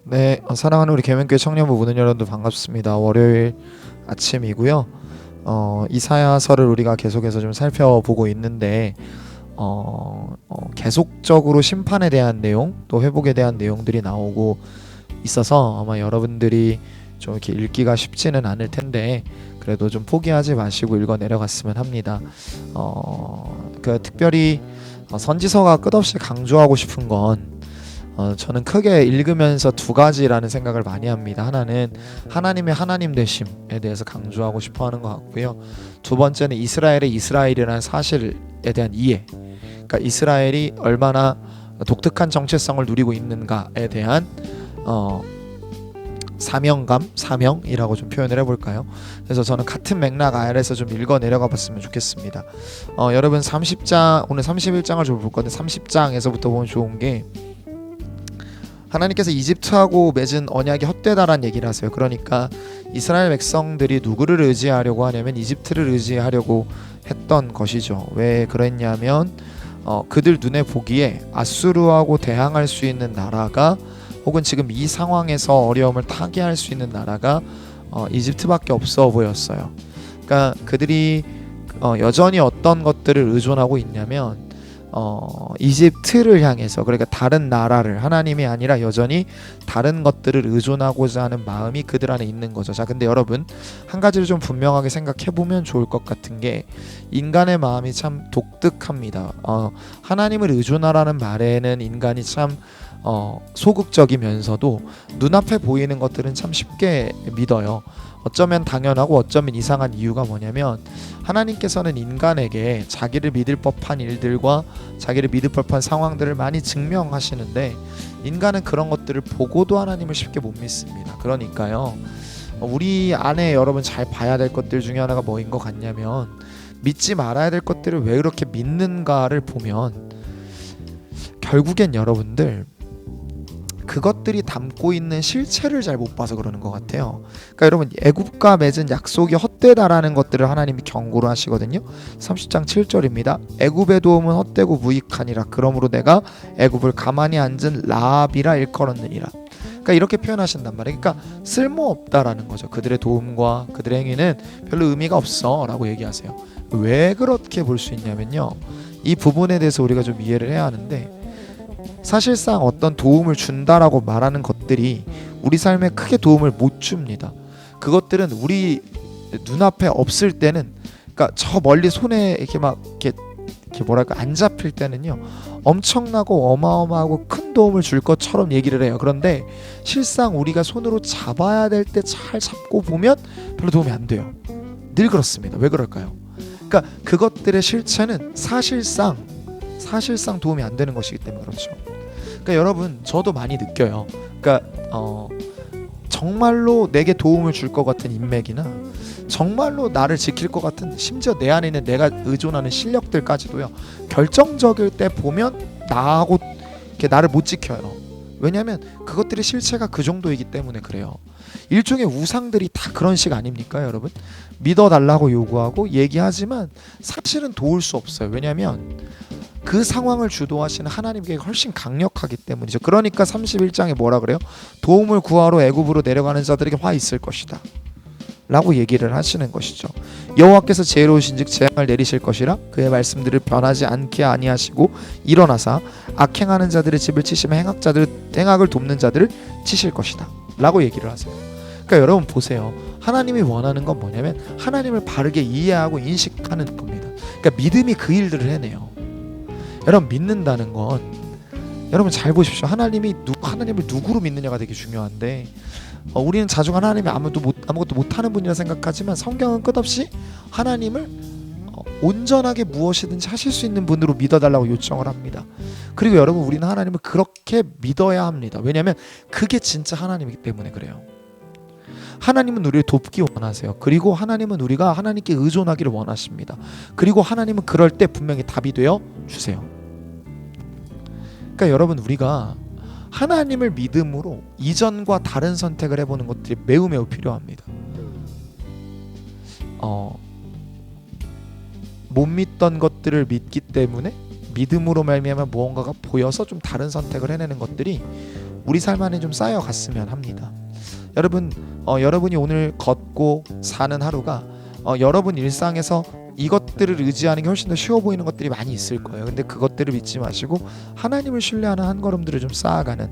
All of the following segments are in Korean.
네, 사랑하는 우리 계명교회 청년부 모든 여러분들 반갑습니다. 월요일 아침이고요. 이사야서를 우리가 계속해서 좀 살펴보고 있는데 계속적으로 심판에 대한 내용, 또 회복에 대한 내용들이 나오고 있어서 아마 여러분들이 좀 이렇게 읽기가 쉽지는 않을 텐데 그래도 좀 포기하지 마시고 읽어 내려갔으면 합니다. 특별히 선지서가 끝없이 강조하고 싶은 건 저는 크게 읽으면서 두 가지라는 생각을 많이 합니다. 하나는 하나님의 하나님 되심에 대해서 강조하고 싶어 하는 것 같고요. 두 번째는 이스라엘의 이스라엘이라는 사실에 대한 이해. 그러니까 이스라엘이 얼마나 독특한 정체성을 누리고 있는가에 대한 사명감, 사명이라고 좀 표현을 해볼까요? 그래서 저는 같은 맥락 아래에서 좀 읽어 내려가 봤으면 좋겠습니다. 여러분 30장, 오늘 31장을 좀 볼 건데 30장에서부터 보면 좋은 게 하나님께서 이집트하고 맺은 언약이 헛되다라는 얘기를 하세요. 그러니까 이스라엘 백성들이 누구를 의지하려고 하냐면 이집트를 의지하려고 했던 것이죠. 왜 그랬냐면 그들 눈에 보기에 아수르하고 대항할 수 있는 나라가, 혹은 지금 이 상황에서 어려움을 타개할 수 있는 나라가 이집트밖에 없어 보였어요. 그러니까 그들이 여전히 어떤 것들을 의존하고 있냐면 이집트를 향해서, 그러니까 다른 나라를, 하나님이 아니라 여전히 다른 것들을 의존하고자 하는 마음이 그들 안에 있는 거죠. 자, 근데 여러분 한 가지를 좀 분명하게 생각해 보면 좋을 것 같은 게, 인간의 마음이 참 독특합니다. 하나님을 의존하라는 말에는 인간이 참 소극적이면서도 눈앞에 보이는 것들은 참 쉽게 믿어요. 어쩌면 당연하고 어쩌면 이상한 이유가 뭐냐면, 하나님께서는 인간에게 자기를 믿을 법한 일들과 자기를 믿을 법한 상황들을 많이 증명하시는데, 인간은 그런 것들을 보고도 하나님을 쉽게 못 믿습니다. 그러니까요, 우리 안에 여러분 잘 봐야 될 것들 중에 하나가 뭐인 것 같냐면, 믿지 말아야 될 것들을 왜 그렇게 믿는가를 보면 결국엔 여러분들 그것들이 담고 있는 실체를 잘 못 봐서 그러는 것 같아요. 그러니까 여러분, 애굽과 맺은 약속이 헛되다라는 것들을 하나님이 경고를 하시거든요. 30장 7절입니다. 애굽의 도움은 헛되고 무익하니라. 그러므로 내가 애굽을 가만히 앉은 라합이라 일컬었느니라. 그러니까 이렇게 표현하신단 말이에요. 그러니까 쓸모없다라는 거죠. 그들의 도움과 그들의 행위는 별로 의미가 없어 라고 얘기하세요. 왜 그렇게 볼 수 있냐면요, 이 부분에 대해서 우리가 좀 이해를 해야 하는데, 사실상 어떤 도움을 준다라고 말하는 것들이 우리 삶에 크게 도움을 못 줍니다. 그것들은 우리 눈앞에 없을 때는, 그러니까 저 멀리 손에 이렇게 막 이렇게 뭐랄까 안 잡힐 때는요, 엄청나고 어마어마하고 큰 도움을 줄 것처럼 얘기를 해요. 그런데 실상 우리가 손으로 잡아야 될 때 잘 잡고 보면 별로 도움이 안 돼요. 늘 그렇습니다. 왜 그럴까요? 그러니까 그것들의 실체는 사실상 도움이 안 되는 것이기 때문에 그렇죠. 그러니까 여러분, 저도 많이 느껴요. 그러니까 정말로 내게 도움을 줄 것 같은 인맥이나 정말로 나를 지킬 것 같은, 심지어 내 안에 있는 내가 의존하는 실력들까지도요, 결정적일 때 보면 나하고 이렇게 나를 못 지켜요. 왜냐하면 그것들의 실체가 그 정도이기 때문에 그래요. 일종의 우상들이 다 그런 식 아닙니까 여러분? 믿어달라고 요구하고 얘기하지만 사실은 도울 수 없어요. 왜냐하면 그 상황을 주도하시는 하나님께 훨씬 강력하기 때문이죠. 그러니까 31장에 뭐라 그래요? 도움을 구하러 애굽으로 내려가는 자들에게 화 있을 것이다 라고 얘기를 하시는 것이죠. 여호와께서 지혜로우신즉 재앙을 내리실 것이라 그의 말씀들을 변하지 않게 아니하시고 일어나사 악행하는 자들의 집을 치시며 행악을 돕는 자들을 치실 것이다 라고 얘기를 하세요. 그러니까 여러분 보세요. 하나님이 원하는 건 뭐냐면 하나님을 바르게 이해하고 인식하는 겁니다. 그러니까 믿음이 그 일들을 해내요. 여러분, 믿는다는 건, 여러분 잘 보십시오. 하나님을 누구로 믿느냐가 되게 중요한데, 우리는 자주 하나님이 아무것도 못하는 분이라 생각하지만, 성경은 끝없이 하나님을 온전하게 무엇이든지 하실 수 있는 분으로 믿어달라고 요청을 합니다. 그리고 여러분, 우리는 하나님을 그렇게 믿어야 합니다. 왜냐하면 그게 진짜 하나님이기 때문에 그래요. 하나님은 우리를 돕기 원하세요. 그리고 하나님은 우리가 하나님께 의존하기를 원하십니다. 그리고 하나님은 그럴 때 분명히 답이 되어 주세요. 그러니까 여러분, 우리가 하나님을 믿음으로 이전과 다른 선택을 해보는 것들이 매우 필요합니다. 못 믿던 것들을 믿기 때문에 믿음으로 말미암아 무언가가 보여서 좀 다른 선택을 해내는 것들이 우리 삶 안에 좀 쌓여갔으면 합니다. 여러분, 여러분이 오늘 걷고 사는 하루가 여러분 일상에서 이것들을 의지하는 게 훨씬 더 쉬워 보이는 것들이 많이 있을 거예요. 근데 그것들을 믿지 마시고 하나님을 신뢰하는 한 걸음들을 좀 쌓아가는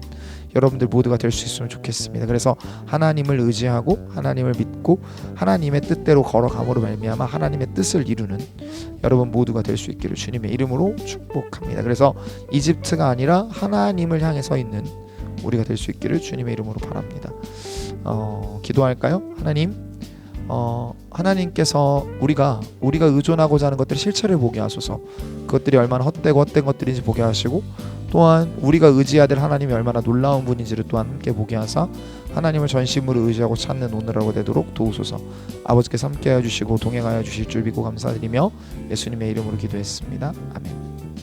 여러분들 모두가 될 수 있으면 좋겠습니다. 그래서 하나님을 의지하고 하나님을 믿고 하나님의 뜻대로 걸어감으로 말미암아 하나님의 뜻을 이루는 여러분 모두가 될 수 있기를 주님의 이름으로 축복합니다. 그래서 이집트가 아니라 하나님을 향해 서 있는 우리가 될 수 있기를 주님의 이름으로 바랍니다. 기도할까요? 하나님께서 우리가 의존하고자 하는 것들의 실체를 보게 하소서. 그것들이 얼마나 헛된 것들인지 보게 하시고, 또한 우리가 의지해야 될 하나님이 얼마나 놀라운 분인지를 또한 함께 보게 하사 하나님을 전심으로 의지하고 찾는 오늘 하루 되도록 도우소서. 아버지께서 함께하여 주시고 동행하여 주실 줄 믿고 감사드리며 예수님의 이름으로 기도했습니다. 아멘.